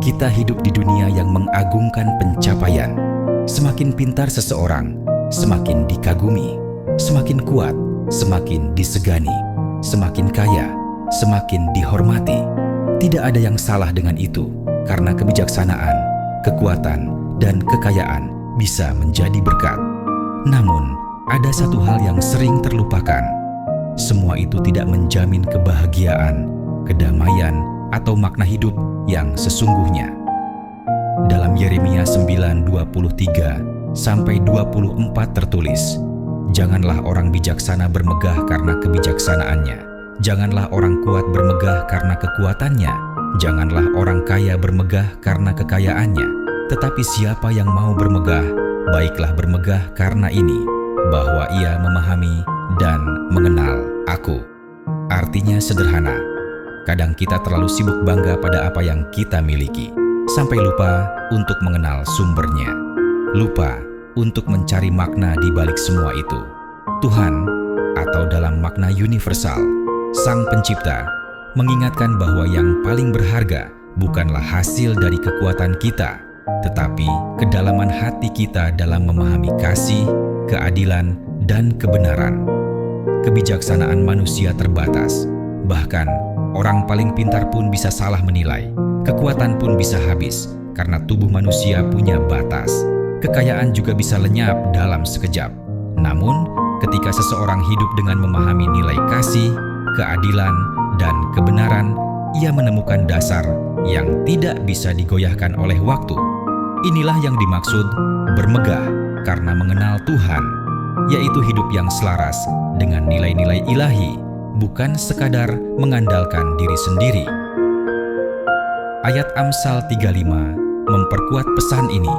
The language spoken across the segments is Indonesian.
Kita hidup di dunia yang mengagungkan pencapaian. Semakin pintar seseorang, semakin dikagumi. Semakin kuat, semakin disegani. Semakin kaya, semakin dihormati. Tidak ada yang salah dengan itu, karena kebijaksanaan, kekuatan, dan kekayaan bisa menjadi berkat. Namun, ada satu hal yang sering terlupakan. Semua itu tidak menjamin kebahagiaan, kedamaian, atau makna hidup yang sesungguhnya. Dalam Yeremia 9:23-24 tertulis, "Janganlah orang bijaksana bermegah karena kebijaksanaannya. Janganlah orang kuat bermegah karena kekuatannya. Janganlah orang kaya bermegah karena kekayaannya. Tetapi siapa yang mau bermegah, baiklah bermegah karena ini, bahwa ia memahami dan mengenal Aku." Artinya sederhana. Kadang kita terlalu sibuk bangga pada apa yang kita miliki, sampai lupa untuk mengenal sumbernya. Lupa untuk mencari makna di balik semua itu. Tuhan, atau dalam makna universal, Sang Pencipta, mengingatkan bahwa yang paling berharga bukanlah hasil dari kekuatan kita, tetapi kedalaman hati kita dalam memahami kasih, keadilan, dan kebenaran. Kebijaksanaan manusia terbatas. Bahkan, orang paling pintar pun bisa salah menilai. Kekuatan pun bisa habis, karena tubuh manusia punya batas. Kekayaan juga bisa lenyap dalam sekejap. Namun, ketika seseorang hidup dengan memahami nilai kasih, keadilan, dan kebenaran, ia menemukan dasar yang tidak bisa digoyahkan oleh waktu. Inilah yang dimaksud bermegah karena mengenal Tuhan, yaitu hidup yang selaras dengan nilai-nilai ilahi, bukan sekadar mengandalkan diri sendiri. Ayat Amsal 35 memperkuat pesan ini.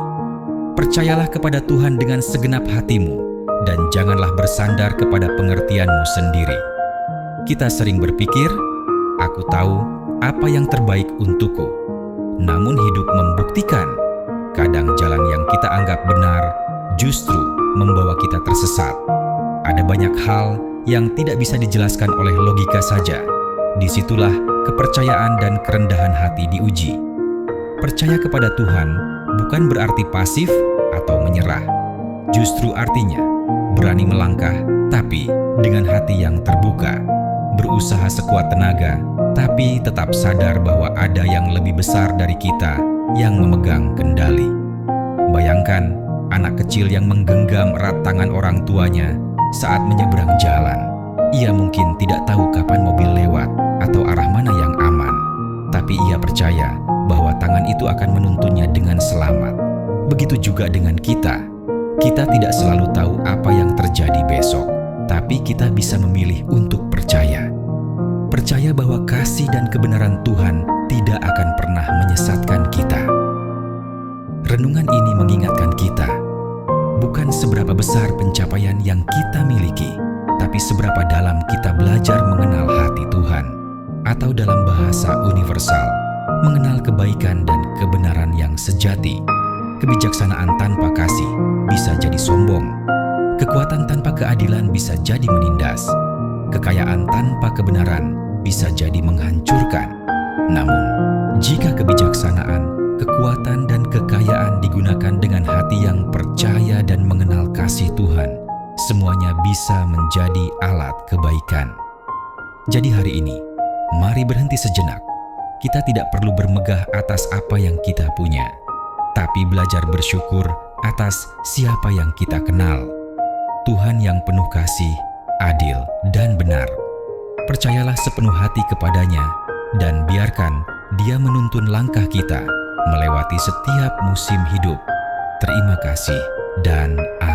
Percayalah kepada Tuhan dengan segenap hatimu, dan janganlah bersandar kepada pengertianmu sendiri. Kita sering berpikir, "Aku tahu apa yang terbaik untukku." Namun hidup membuktikan, kadang jalan yang kita anggap benar justru membawa kita tersesat. Ada banyak hal yang tidak bisa dijelaskan oleh logika saja. Disitulah kepercayaan dan kerendahan hati diuji. Percaya kepada Tuhan bukan berarti pasif atau menyerah. Justru artinya berani melangkah, tapi dengan hati yang terbuka. Berusaha sekuat tenaga, tapi tetap sadar bahwa ada yang lebih besar dari kita yang memegang kendali. Bayangkan anak kecil yang menggenggam erat tangan orang tuanya saat menyeberang jalan. Ia mungkin tidak tahu kapan mobil lewat atau arah mana yang aman, tapi ia percaya bahwa tangan itu akan menuntunnya dengan selamat. Begitu juga dengan kita. Kita tidak selalu tahu apa yang terjadi besok, tapi kita bisa memilih untuk percaya. Percaya bahwa kasih dan kebenaran Tuhan tidak akan pernah menyesatkan kita. Renungan ini mengingatkan kita, bukan seberapa besar pencapaian yang kita miliki, tapi seberapa dalam kita belajar mengenal hati Tuhan, atau dalam bahasa universal, mengenal kebaikan dan kebenaran yang sejati. Kebijaksanaan tanpa kasih bisa jadi sombong. Kekuatan tanpa keadilan bisa jadi menindas. Kekayaan tanpa kebenaran bisa jadi menghancurkan. Namun, jika kebijaksanaan, kekuatan, dan kekayaan digunakan dengan hati yang percaya dan mengenal kasih Tuhan, semuanya bisa menjadi alat kebaikan. Jadi hari ini, mari berhenti sejenak. Kita tidak perlu bermegah atas apa yang kita punya, tapi belajar bersyukur atas siapa yang kita kenal. Tuhan yang penuh kasih, adil, dan benar. Percayalah sepenuh hati kepadanya, dan biarkan Dia menuntun langkah kita melewati setiap musim hidup. Terima kasih dan amin.